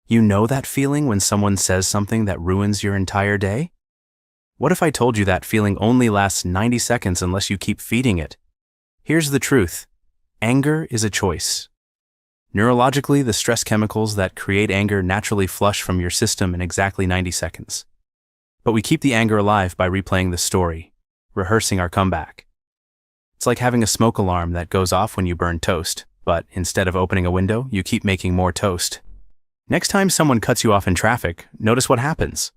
You know that feeling when someone says something that ruins your entire day? What if I told you that feeling only lasts 90 seconds unless you keep feeding it? Here's the truth. Anger is a choice. Neurologically, the stress chemicals that create anger naturally flush from your system in exactly 90 seconds. But we keep the anger alive by replaying the story, rehearsing our comeback. It's like having a smoke alarm that goes off when you burn toast, but instead of opening a window, you keep making more toast. Next time someone cuts you off in traffic, notice what happens.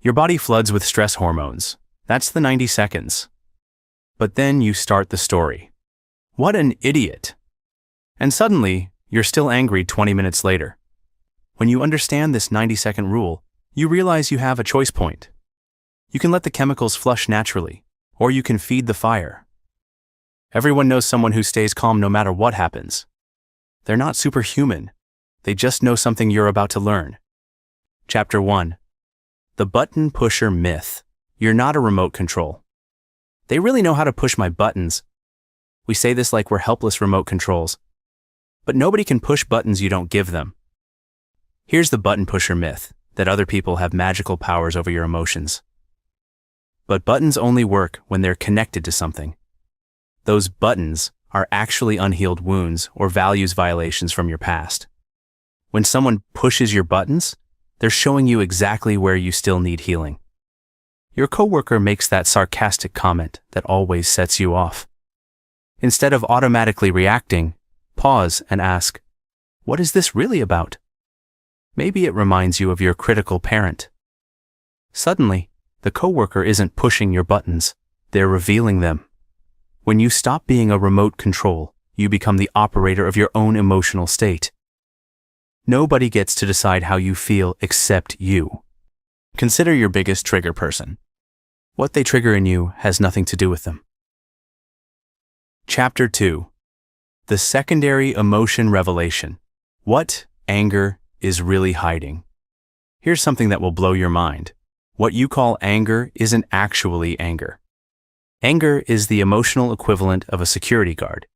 Your body floods with stress hormones. That's the 90 seconds. But then you start the story. What an idiot! And suddenly, you're still angry 20 minutes later. When you understand this 90-second rule, you realize you have a choice point. You can let the chemicals flush naturally, or you can feed the fire. Everyone knows someone who stays calm no matter what happens. They're not superhuman. They just know something you're about to learn. Chapter 1. The Button Pusher Myth. You're not a remote control. They really know how to push my buttons. We say this like we're helpless remote controls. But nobody can push buttons you don't give them. Here's the button pusher myth, that other people have magical powers over your emotions. But buttons only work when they're connected to something. Those buttons are actually unhealed wounds or values violations from your past. When someone pushes your buttons, they're showing you exactly where you still need healing. Your coworker makes that sarcastic comment that always sets you off. Instead of automatically reacting, pause and ask, what is this really about? Maybe it reminds you of your critical parent. Suddenly, the coworker isn't pushing your buttons, they're revealing them. When you stop being a remote control, you become the operator of your own emotional state. Nobody gets to decide how you feel except you. Consider your biggest trigger person. What they trigger in you has nothing to do with them. Chapter 2. The Secondary Emotion Revelation. What anger is really hiding. Here's something that will blow your mind. What you call anger isn't actually anger. Anger is the emotional equivalent of a security guard.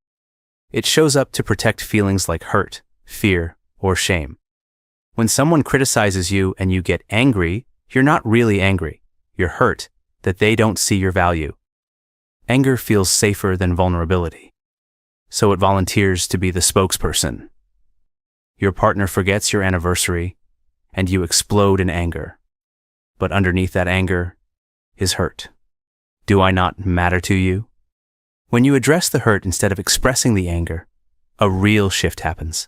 It shows up to protect feelings like hurt, fear, or shame. When someone criticizes you and you get angry, you're not really angry. You're hurt that they don't see your value. Anger feels safer than vulnerability. So it volunteers to be the spokesperson. Your partner forgets your anniversary, and you explode in anger. But underneath that anger is hurt. Do I not matter to you? When you address the hurt instead of expressing the anger, a real shift happens.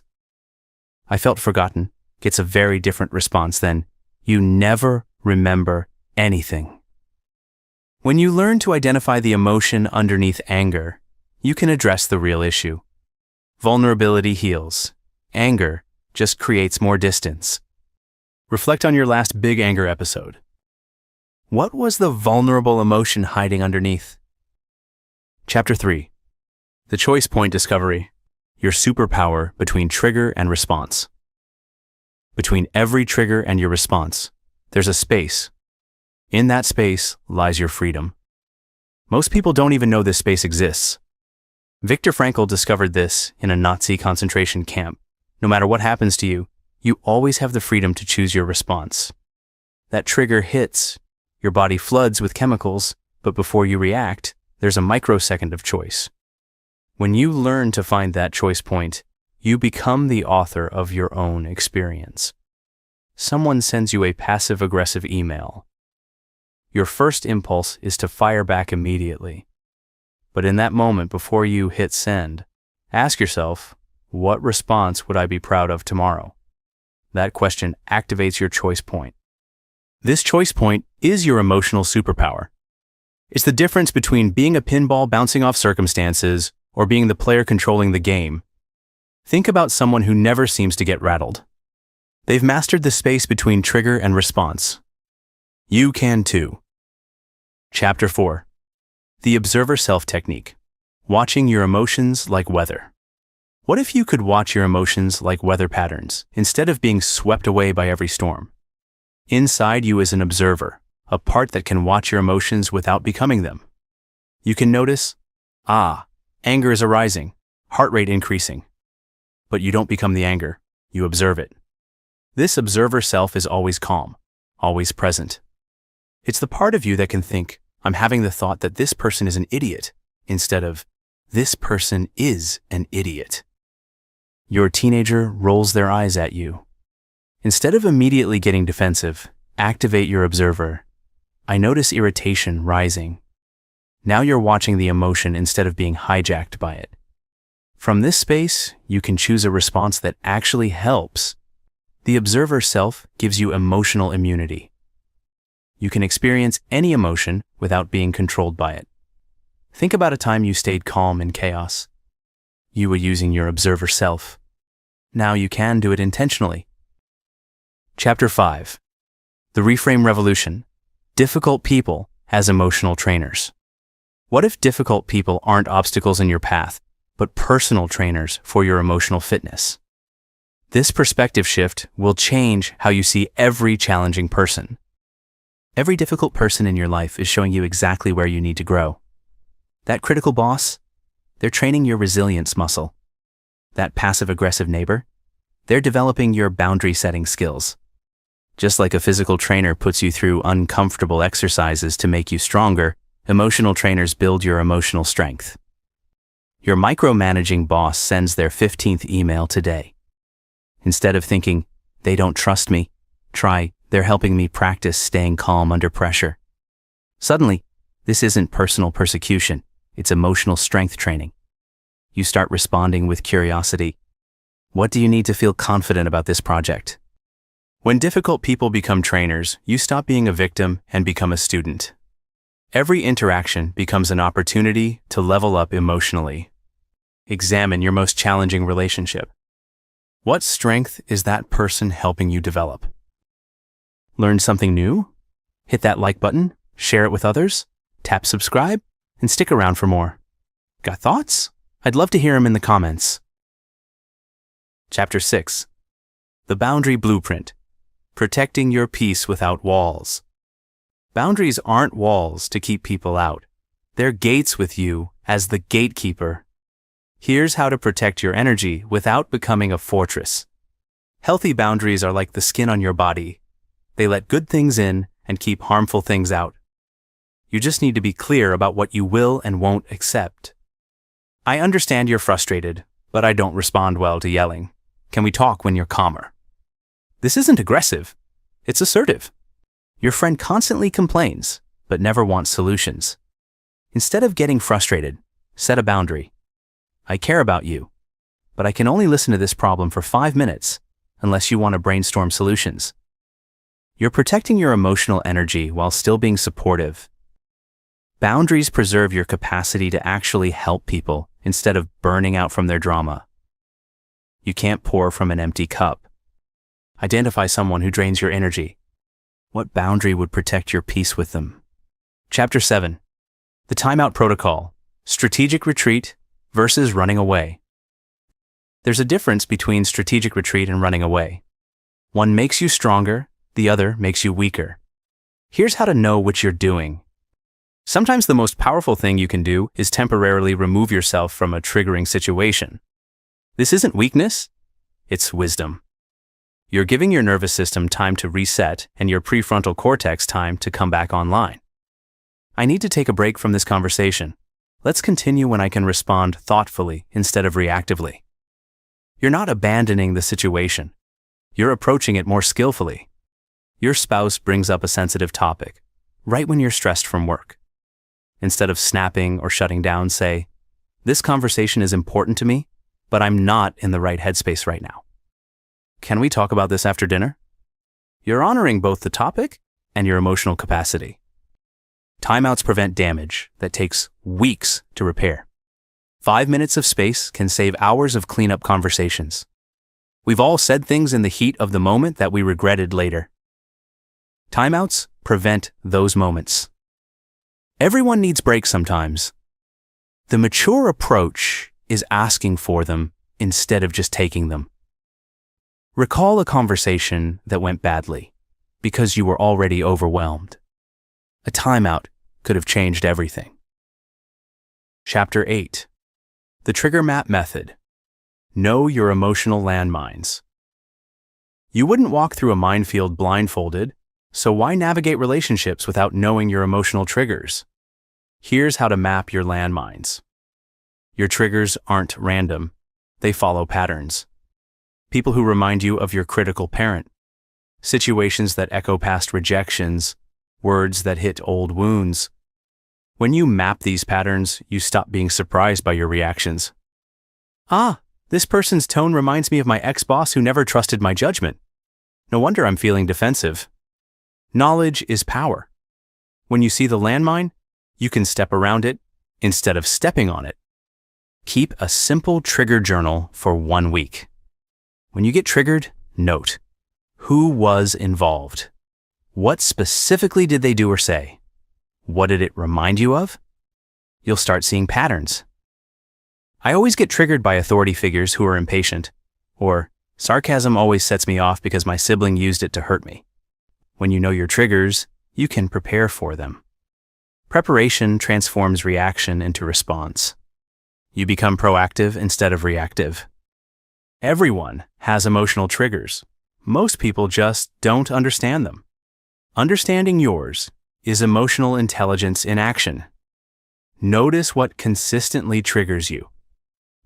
I felt forgotten gets a very different response than, you never remember anything. When you learn to identify the emotion underneath anger, you can address the real issue. Vulnerability heals. Anger just creates more distance. Reflect on your last big anger episode. What was the vulnerable emotion hiding underneath? Chapter 3. The Choice Point Discovery. Your superpower between trigger and response. Between every trigger and your response, there's a space. In that space lies your freedom. Most people don't even know this space exists. Viktor Frankl discovered this in a Nazi concentration camp. No matter what happens to you, you always have the freedom to choose your response. That trigger hits, your body floods with chemicals, but before you react, there's a microsecond of choice. When you learn to find that choice point, you become the author of your own experience. Someone sends you a passive-aggressive email. Your first impulse is to fire back immediately. But in that moment before you hit send, ask yourself, what response would I be proud of tomorrow? That question activates your choice point. This choice point is your emotional superpower. It's the difference between being a pinball bouncing off circumstances or being the player controlling the game. Think about someone who never seems to get rattled. They've mastered the space between trigger and response. You can too. Chapter 4. The Observer Self Technique. Watching your emotions like weather. What if you could watch your emotions like weather patterns, instead of being swept away by every storm? Inside you is an observer, a part that can watch your emotions without becoming them. You can notice, anger is arising, heart rate increasing. But you don't become the anger, you observe it. This observer self is always calm, always present. It's the part of you that can think, I'm having the thought that this person is an idiot, instead of, this person is an idiot. Your teenager rolls their eyes at you. Instead of immediately getting defensive, activate your observer. I notice irritation rising. Now you're watching the emotion instead of being hijacked by it. From this space, you can choose a response that actually helps. The observer self gives you emotional immunity. You can experience any emotion without being controlled by it. Think about a time you stayed calm in chaos. You were using your observer self. Now you can do it intentionally. Chapter 5. The Reframe Revolution. Difficult people as emotional trainers. What if difficult people aren't obstacles in your path, but personal trainers for your emotional fitness? This perspective shift will change how you see every challenging person. Every difficult person in your life is showing you exactly where you need to grow. That critical boss, they're training your resilience muscle. That passive-aggressive neighbor, they're developing your boundary-setting skills. Just like a physical trainer puts you through uncomfortable exercises to make you stronger, emotional trainers build your emotional strength. Your micromanaging boss sends their 15th email today. Instead of thinking, they don't trust me, try, they're helping me practice staying calm under pressure. Suddenly, this isn't personal persecution, it's emotional strength training. You start responding with curiosity. What do you need to feel confident about this project? When difficult people become trainers, you stop being a victim and become a student. Every interaction becomes an opportunity to level up emotionally. Examine your most challenging relationship. What strength is that person helping you develop? Learn something new? Hit that like button, share it with others, tap subscribe, and stick around for more. Got thoughts? I'd love to hear them in the comments. Chapter 6. The Boundary Blueprint. Protecting your peace without walls. Boundaries aren't walls to keep people out. They're gates with you as the gatekeeper. Here's how to protect your energy without becoming a fortress. Healthy boundaries are like the skin on your body. They let good things in and keep harmful things out. You just need to be clear about what you will and won't accept. I understand you're frustrated, but I don't respond well to yelling. Can we talk when you're calmer? This isn't aggressive. It's assertive. Your friend constantly complains, but never wants solutions. Instead of getting frustrated, set a boundary. I care about you, but I can only listen to this problem for 5 minutes unless you want to brainstorm solutions. You're protecting your emotional energy while still being supportive. Boundaries preserve your capacity to actually help people instead of burning out from their drama. You can't pour from an empty cup. Identify someone who drains your energy. What boundary would protect your peace with them? Chapter 7. The Timeout Protocol. Strategic Retreat versus running away. There's a difference between strategic retreat and running away. One makes you stronger, the other makes you weaker. Here's how to know which you're doing. Sometimes the most powerful thing you can do is temporarily remove yourself from a triggering situation. This isn't weakness, it's wisdom. You're giving your nervous system time to reset and your prefrontal cortex time to come back online. I need to take a break from this conversation. Let's continue when I can respond thoughtfully instead of reactively. You're not abandoning the situation. You're approaching it more skillfully. Your spouse brings up a sensitive topic, right when you're stressed from work. Instead of snapping or shutting down, say, "This conversation is important to me, but I'm not in the right headspace right now. Can we talk about this after dinner?" You're honoring both the topic and your emotional capacity. Timeouts prevent damage that takes weeks to repair. 5 minutes of space can save hours of cleanup conversations. We've all said things in the heat of the moment that we regretted later. Timeouts prevent those moments. Everyone needs breaks sometimes. The mature approach is asking for them instead of just taking them. Recall a conversation that went badly because you were already overwhelmed. A timeout could have changed everything. Chapter 8. The Trigger Map Method. Know your emotional landmines. You wouldn't walk through a minefield blindfolded, so why navigate relationships without knowing your emotional triggers? Here's how to map your landmines. Your triggers aren't random. They follow patterns. People who remind you of your critical parent. Situations that echo past rejections. Words that hit old wounds. When you map these patterns, you stop being surprised by your reactions. Ah, this person's tone reminds me of my ex-boss who never trusted my judgment. No wonder I'm feeling defensive. Knowledge is power. When you see the landmine, you can step around it instead of stepping on it. Keep a simple trigger journal for 1 week. When you get triggered, note, who was involved? What specifically did they do or say? What did it remind you of? You'll start seeing patterns. I always get triggered by authority figures who are impatient, or sarcasm always sets me off because my sibling used it to hurt me. When you know your triggers, you can prepare for them. Preparation transforms reaction into response. You become proactive instead of reactive. Everyone has emotional triggers. Most people just don't understand them. Understanding yours is emotional intelligence in action. Notice what consistently triggers you.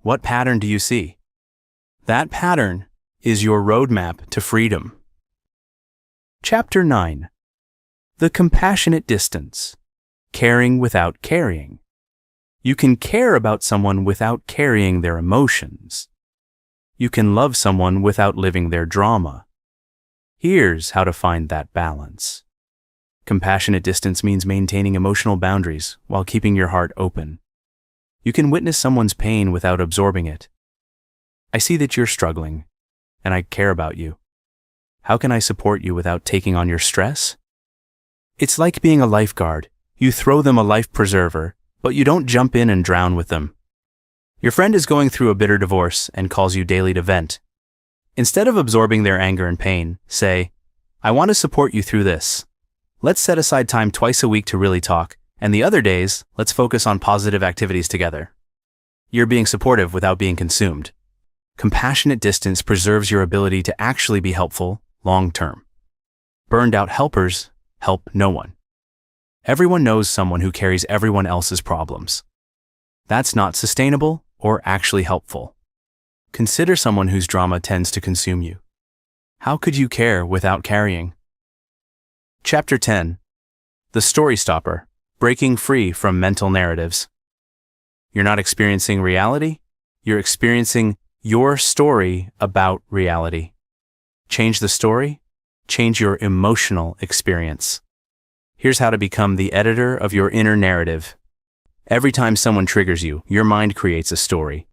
What pattern do you see? That pattern is your roadmap to freedom. Chapter 9. The compassionate distance. Caring without carrying. You can care about someone without carrying their emotions. You can love someone without living their drama. Here's how to find that balance. Compassionate distance means maintaining emotional boundaries while keeping your heart open. You can witness someone's pain without absorbing it. I see that you're struggling, and I care about you. How can I support you without taking on your stress? It's like being a lifeguard. You throw them a life preserver, but you don't jump in and drown with them. Your friend is going through a bitter divorce and calls you daily to vent. Instead of absorbing their anger and pain, say, I want to support you through this. Let's set aside time twice a week to really talk, and the other days, let's focus on positive activities together. You're being supportive without being consumed. Compassionate distance preserves your ability to actually be helpful long-term. Burned out helpers help no one. Everyone knows someone who carries everyone else's problems. That's not sustainable or actually helpful. Consider someone whose drama tends to consume you. How could you care without carrying? Chapter 10. The Story Stopper. Breaking free from mental narratives. You're not experiencing reality. You're experiencing your story about reality. Change the story. Change your emotional experience. Here's how to become the editor of your inner narrative. Every time someone triggers you, your mind creates a story.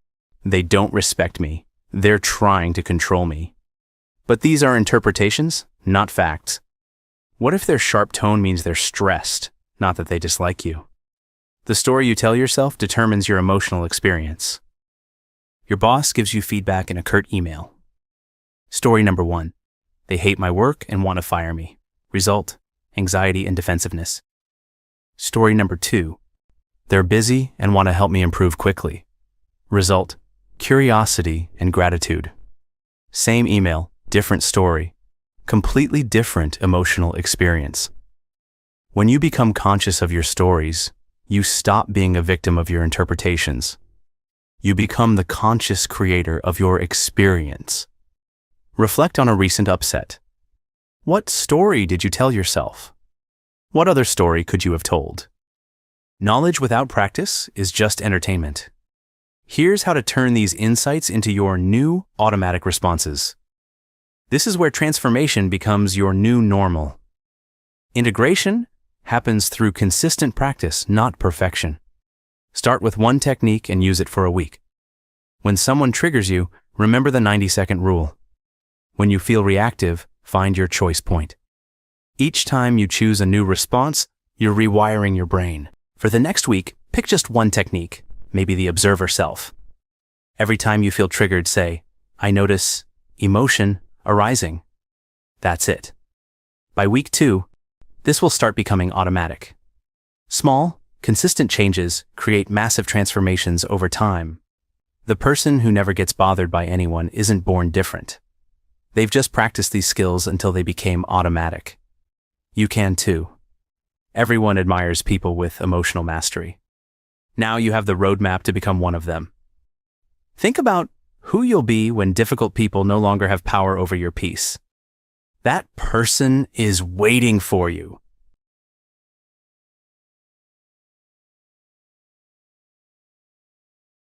They don't respect me. They're trying to control me. But these are interpretations, not facts. What if their sharp tone means they're stressed, not that they dislike you? The story you tell yourself determines your emotional experience. Your boss gives you feedback in a curt email. Story number 1. They hate my work and want to fire me. Result: anxiety and defensiveness. Story number 2. They're busy and want to help me improve quickly. Result: curiosity and gratitude. Same email, different story. Completely different emotional experience. When you become conscious of your stories, you stop being a victim of your interpretations. You become the conscious creator of your experience. Reflect on a recent upset. What story did you tell yourself? What other story could you have told? Knowledge without practice is just entertainment. Here's how to turn these insights into your new automatic responses. This is where transformation becomes your new normal. Integration happens through consistent practice, not perfection. Start with one technique and use it for a week. When someone triggers you, remember the 90-second rule. When you feel reactive, find your choice point. Each time you choose a new response, you're rewiring your brain. For the next week, pick just one technique, maybe the observer self. Every time you feel triggered, say, I notice emotion arising. That's it. By week 2, this will start becoming automatic. Small, consistent changes create massive transformations over time. The person who never gets bothered by anyone isn't born different. They've just practiced these skills until they became automatic. You can too. Everyone admires people with emotional mastery. Now you have the roadmap to become one of them. Think about who you'll be when difficult people no longer have power over your peace. That person is waiting for you.